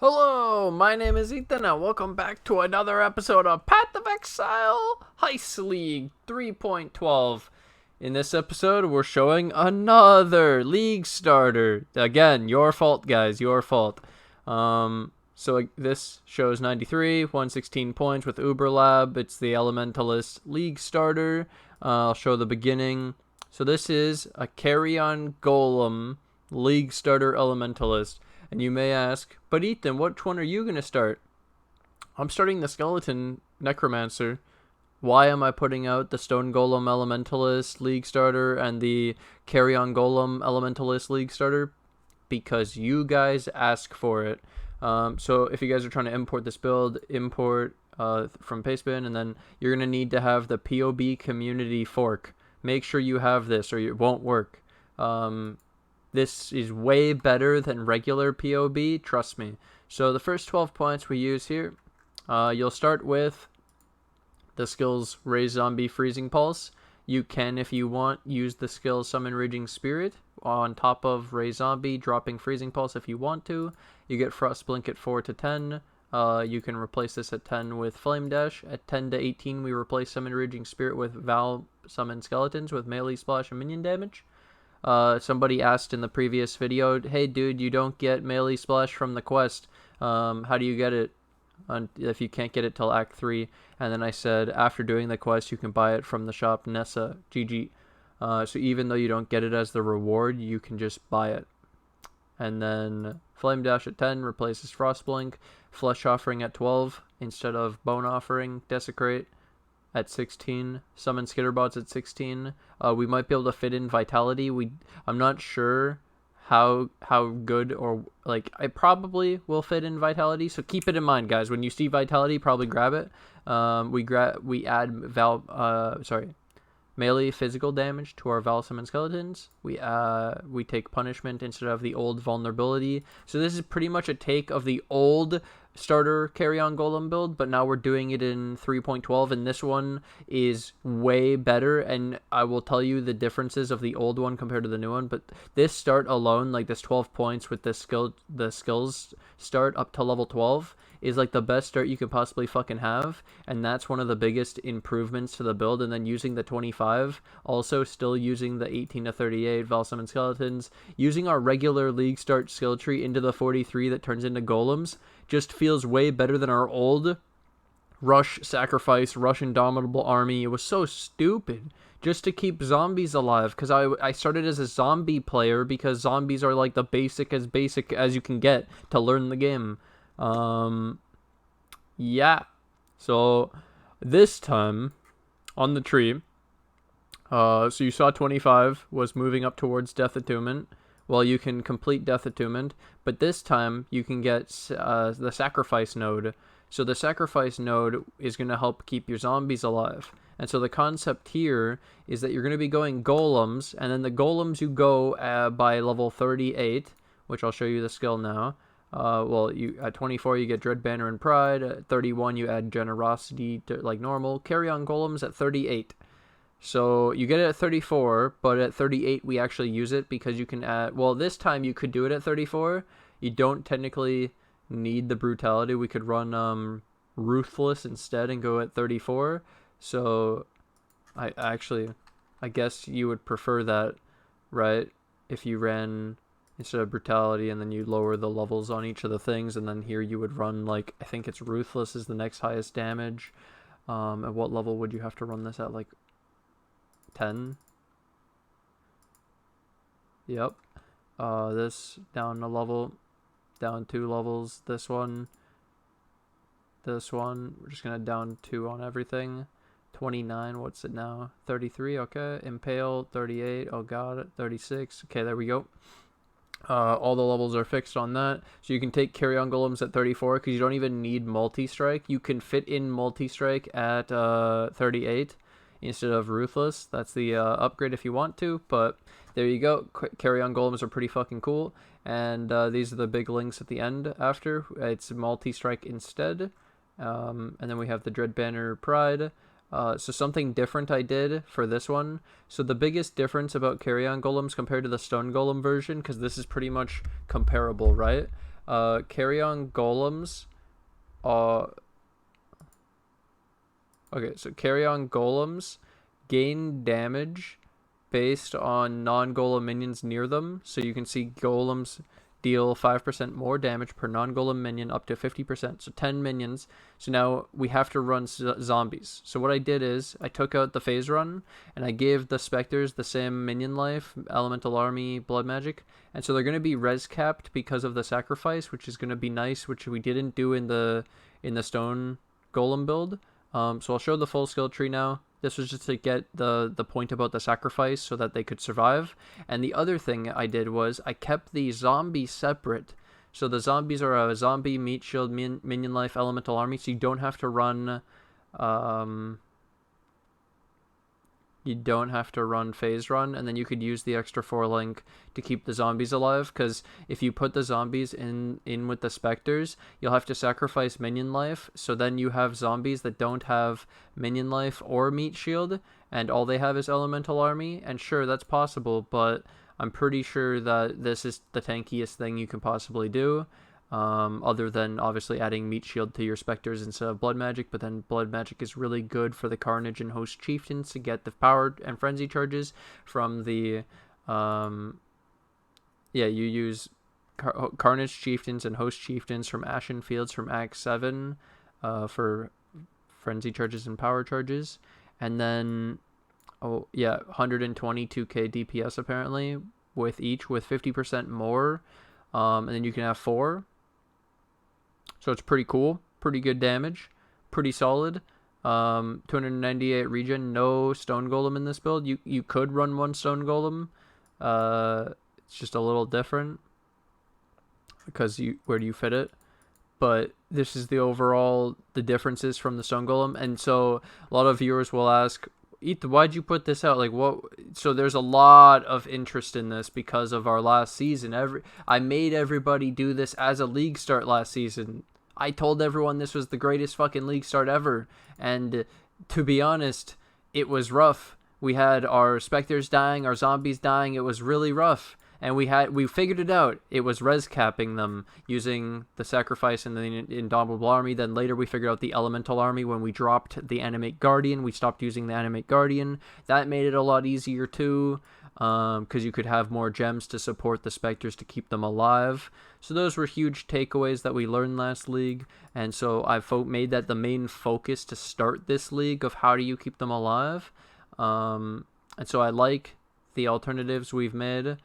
Hello, my name is Ethan and welcome back to another episode of Path of Exile Heist League 3.12. In this episode, we're showing another league starter. Again, your fault, guys, your fault. So this shows 93, 116 points with Uber Lab. It's the Elementalist league starter. I'll show the beginning. So this is a Carrion Golem league starter Elementalist. And you may ask, but Ethan, which one are you going to start? I'm starting the Skeleton Necromancer. Why am I putting out the Stone Golem Elementalist League Starter and the Carrion Golem Elementalist League Starter? Because you guys ask for it. So if you guys are trying to import this build, import from Pastebin, and then you're going to need to have the POB community fork. Make sure you have this or it won't work. This is way better than regular POB, trust me. So the first 12 points we use here, you'll start with the skills Raise Zombie Freezing Pulse. You can, if you want, use the skill Summon Raging Spirit on top of Raise Zombie, dropping Freezing Pulse if you want to. You get Frost Blink at 4 to 10. You can replace this at 10 with Flame Dash. At 10 to 18, we replace Summon Raging Spirit with Val Summon Skeletons with melee splash and minion damage. Somebody asked in the previous video, hey dude, you don't get melee splash from the quest. How do you get it if you can't get it till Act 3? And then I said, after doing the quest, you can buy it from the shop Nessa. GG. So even though you don't get it as the reward, you can just buy it. And then Flame Dash at 10 replaces Frostblink. Flesh Offering at 12 instead of Bone Offering. Desecrate at 16, Summon Skitterbots at 16. We might be able to fit in Vitality. I'm not sure how good, or like, I probably will fit in Vitality. So keep it in mind, guys. When you see Vitality, probably grab it. We add melee physical damage to our Val Summon Skeletons. We take punishment instead of the old vulnerability. So this is pretty much a take of the old starter Carrion Golem build, but now we're doing it in 3.12, and this one is way better, and I will tell you the differences of the old one compared to the new one. But this start alone, like this 12 points with the skills start up to level 12, is like the best start you could possibly fucking have, and that's one of the biggest improvements to the build. And then using the 25, also still using the 18 to 38 Val Summon Skeletons, using our regular league start skill tree into the 43 that turns into Golems, just feels way better than our old Rush Sacrifice, Rush Indomitable Army. It was so stupid just to keep zombies alive, because I started as a zombie player because zombies are like the basic as you can get to learn the game. Yeah. So this time on the tree, so you saw 25 was moving up towards Death Attunement. Well, you can complete Death Attunement, but this time you can get the Sacrifice node. So the Sacrifice node is going to help keep your zombies alive. And so the concept here is that you're going to be going Golems, and then the Golems you go by level 38, which I'll show you the skill now. At 24 you get Dread Banner and Pride. At 31 you add Generosity to, like normal. Carrion Golems at 38. So you get it at 34, but at 38 we actually use it because you can add, well, this time you could do it at 34. You don't technically need the Brutality. We could run Ruthless instead and go at 34. So I guess you would prefer that, right? If you ran instead of Brutality and then you lower the levels on each of the things, and then here you would run, like, I think it's Ruthless is the next highest damage. At what level would you have to run this at? Like 10. Yep. This down a level, down 2 levels. This one, we're just gonna down 2 on everything. 29, what's it now? 33, okay. Impale, 38, oh god, 36. Okay, there we go. All the levels are fixed on that. So you can take Carrion Golems at 34 because you don't even need multi-strike. You can fit in multi-strike at 38 instead of Ruthless. That's the upgrade if you want to, but there you go. Carrion Golems are pretty fucking cool, and these are the big links at the end after. It's multi-strike instead, and then we have the Dread Banner Pride. So something different I did for this one. So the biggest difference about Carrion Golems compared to the Stone Golem version, because this is pretty much comparable, right? Carrion Golems. Uh, okay, so Carrion Golems gain damage based on non-golem minions near them. So you can see golems deal 5% more damage per non-golem minion up to 50%. So 10 minions. So now we have to run zombies. So what I did is I took out the phase run and I gave the specters the same minion life, elemental army, blood magic. And so they're going to be res capped because of the sacrifice, which is going to be nice, which we didn't do in the stone golem build. So I'll show the full skill tree now. This was just to get the point about the sacrifice so that they could survive. And the other thing I did was I kept the zombies separate. So the zombies are a zombie, meat shield, minion life, elemental army. So you don't have to run phase run, and then you could use the extra 4 link to keep the zombies alive, because if you put the zombies in with the specters, you'll have to sacrifice minion life, so then you have zombies that don't have minion life or meat shield, and all they have is elemental army. And sure, that's possible, but I'm pretty sure that this is the tankiest thing you can possibly do. Other than obviously adding meat shield to your specters instead of blood magic, but then blood magic is really good for the carnage and host chieftains to get the power and frenzy charges from the you use carnage chieftains and host chieftains from Ashen Fields from Act 7 for frenzy charges and power charges, and then 122k DPS apparently with each, with 50% more, and then you can have 4. So it's pretty cool, pretty good damage, pretty solid. 298 regen, no stone golem in this build. You could run 1 stone golem. It's just a little different because where do you fit it? But this is the differences from the stone golem. And so a lot of viewers will ask, Ethan, why'd you put this out? Like, what? So there's a lot of interest in this because of our last season. I made everybody do this as a league start last season. I told everyone this was the greatest fucking league start ever. And to be honest, it was rough. We had our specters dying, our zombies dying. It was really rough. And we figured it out. It was res capping them using the sacrifice and the indomitable army. Then later we figured out the elemental army when we dropped the animate guardian. We stopped using the animate guardian. That made it a lot easier too, because you could have more gems to support the specters to keep them alive. So those were huge takeaways that we learned last league. And so I made that the main focus to start this league of how do you keep them alive. And so I like the alternatives we've made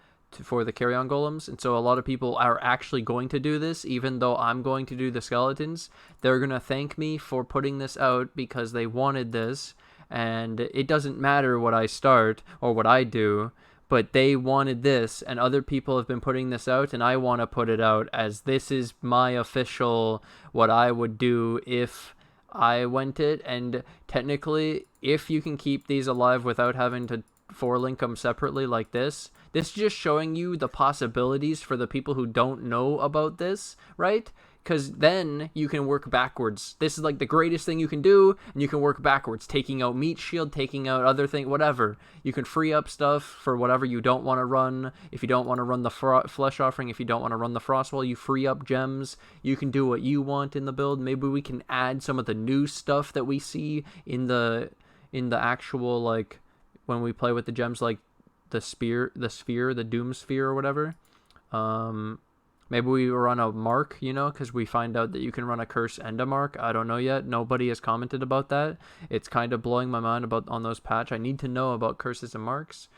for the Carrion Golems, and so a lot of people are actually going to do this, even though I'm going to do the skeletons. They're going to thank me for putting this out because they wanted this, and it doesn't matter what I start or what I do, but they wanted this, and other people have been putting this out, and I want to put it out as this is my official, what I would do if I went it. And technically, if you can keep these alive without having to 4-link them separately like this is just showing you the possibilities for the people who don't know about this, right? Because then you can work backwards. This is like the greatest thing you can do, and you can work backwards, taking out meat shield, taking out other things, whatever. You can free up stuff for whatever you don't want to run. If you don't want to run the flesh offering, if you don't want to run the frostwall, you free up gems. You can do what you want in the build. Maybe we can add some of the new stuff that we see in the actual, like, when we play with the gems, like the sphere, the doom sphere or whatever. Maybe we run a mark, because we find out that you can run a curse and a mark. I don't know yet. Nobody has commented about that. It's kind of blowing my mind on those patch. I need to know about curses and marks.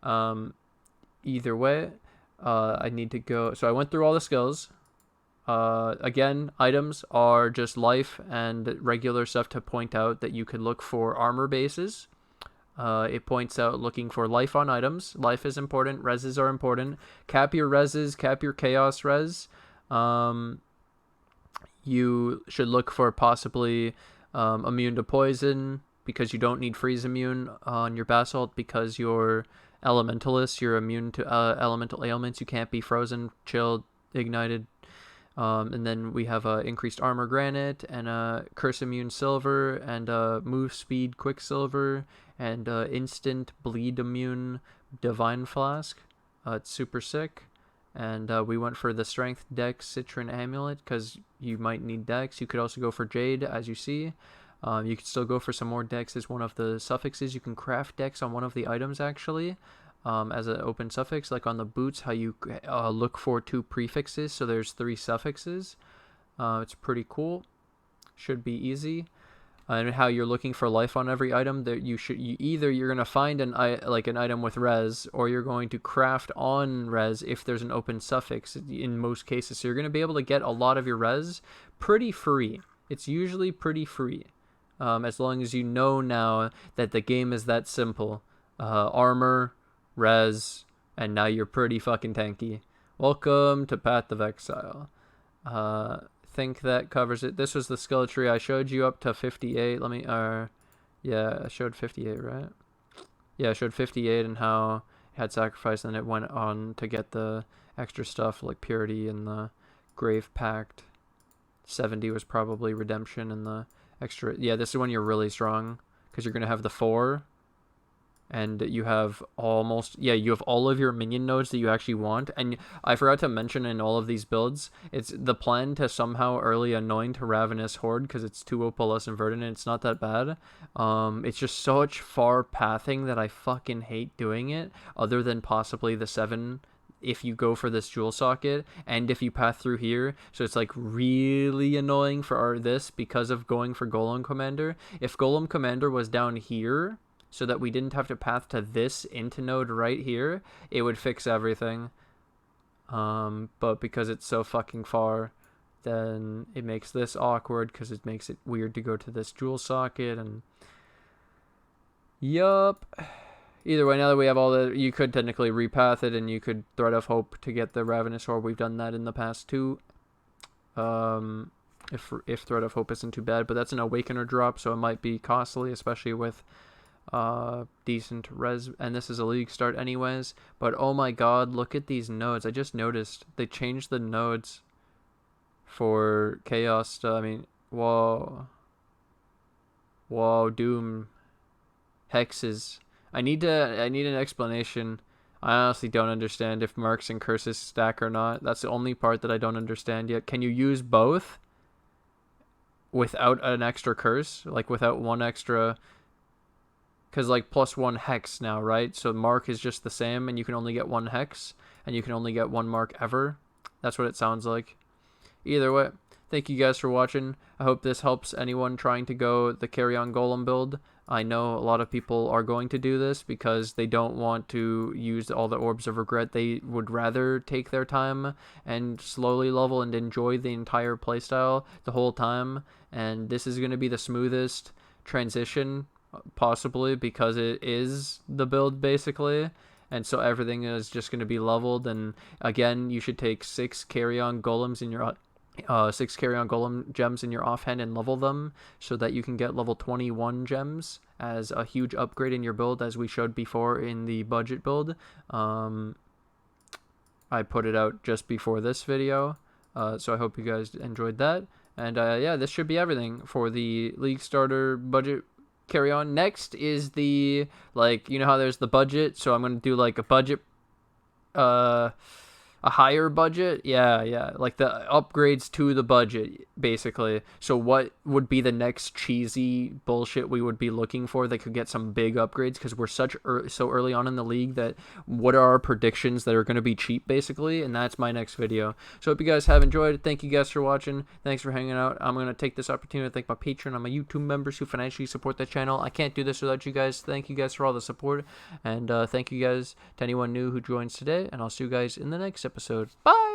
Either way, I need to go. So I went through all the skills. Again, items are just life and regular stuff to point out that you can look for armor bases. It points out looking for life on items. Life is important. Reses are important. Cap your reses. Cap your chaos res. You should look for possibly immune to poison, because you don't need freeze immune on your basalt, because you're elementalist. You're immune to elemental ailments. You can't be frozen, chilled, ignited. And then we have increased armor granite, and curse immune silver, and move speed quicksilver, and instant bleed immune divine flask. It's super sick. And we went for the Strength Dex Citron Amulet because you might need Dex. You could also go for Jade, as you see. You could still go for some more Dex as one of the suffixes. You can craft Dex on one of the items, actually, as an open suffix. Like on the boots, how you look for 2 prefixes, so there's 3 suffixes. It's pretty cool. Should be easy. And how you're looking for life on every item, that you're gonna find an item with res, or you're going to craft on res if there's an open suffix in most cases. So you're gonna be able to get a lot of your res pretty free. It's usually pretty free, as long as you know now that the game is that simple. Armor, res, and now you're pretty fucking tanky. Welcome to Path of Exile. Think that covers it. This was the skill tree I showed you up to 58. Let me yeah, I showed 58, right? Yeah, I showed 58 and how it had sacrifice, and it went on to get the extra stuff like purity and the grave pact. 70 was probably redemption, and the extra, yeah, this is when you're really strong because you're gonna have the 4. And you have you have all of your minion nodes that you actually want. And I forgot to mention in all of these builds, it's the plan to somehow early anoint Ravenous Horde because it's 2 opalescent verdant and it's not that bad. It's just such far pathing that I fucking hate doing it, other than possibly the 7 if you go for this jewel socket and if you path through here. So it's like really annoying for this because of going for Golem Commander. If Golem Commander was down here, so that we didn't have to path to this into node right here, it would fix everything. But because it's so fucking far, then it makes this awkward because it makes it weird to go to this jewel socket. And yup. Either way, now that we have all the, you could technically repath it and you could Thread of Hope to get the Ravenous Horde. We've done that in the past too. If Thread of Hope isn't too bad, but that's an Awakener drop, so it might be costly, especially with decent res, and this is a league start anyways. But oh my god, look at these nodes. I just noticed they changed the nodes for chaos stuff. I mean, whoa, doom hexes. I need an explanation. I honestly don't understand if marks and curses stack or not. That's the only part that I don't understand yet. Can you use both without an extra curse, like without one extra? Because like +1 hex now, right? So mark is just the same, and you can only get 1 hex, and you can only get 1 mark ever. That's what it sounds like. Either way, thank you guys for watching. I hope this helps anyone trying to go the Carrion Golem build. I know a lot of people are going to do this because they don't want to use all the Orbs of Regret. They would rather take their time and slowly level and enjoy the entire playstyle the whole time. And this is going to be the smoothest transition possibly because it is the build basically, and so everything is just going to be leveled. And again, you should take 6 Carrion Golems in your 6 Carrion Golem gems in your offhand and level them so that you can get level 21 gems as a huge upgrade in your build, as we showed before in the budget build. I put it out just before this video, so I hope you guys enjoyed that. And yeah, this should be everything for the league starter budget Carrion. Next is the, like, you know how there's the budget, so I'm gonna do like a budget, a higher budget, yeah, like the upgrades to the budget basically. So what would be the next cheesy bullshit we would be looking for that could get some big upgrades, because we're so early on in the league that what are our predictions that are going to be cheap basically, and that's my next video. So hope you guys have enjoyed. Thank you guys for watching. Thanks for hanging out. I'm going to take this opportunity to thank my Patreon and my YouTube members who financially support the channel. I can't do this without you guys. Thank you guys for all the support, and thank you guys to anyone new who joins today, and I'll see you guys in the next episode. Bye!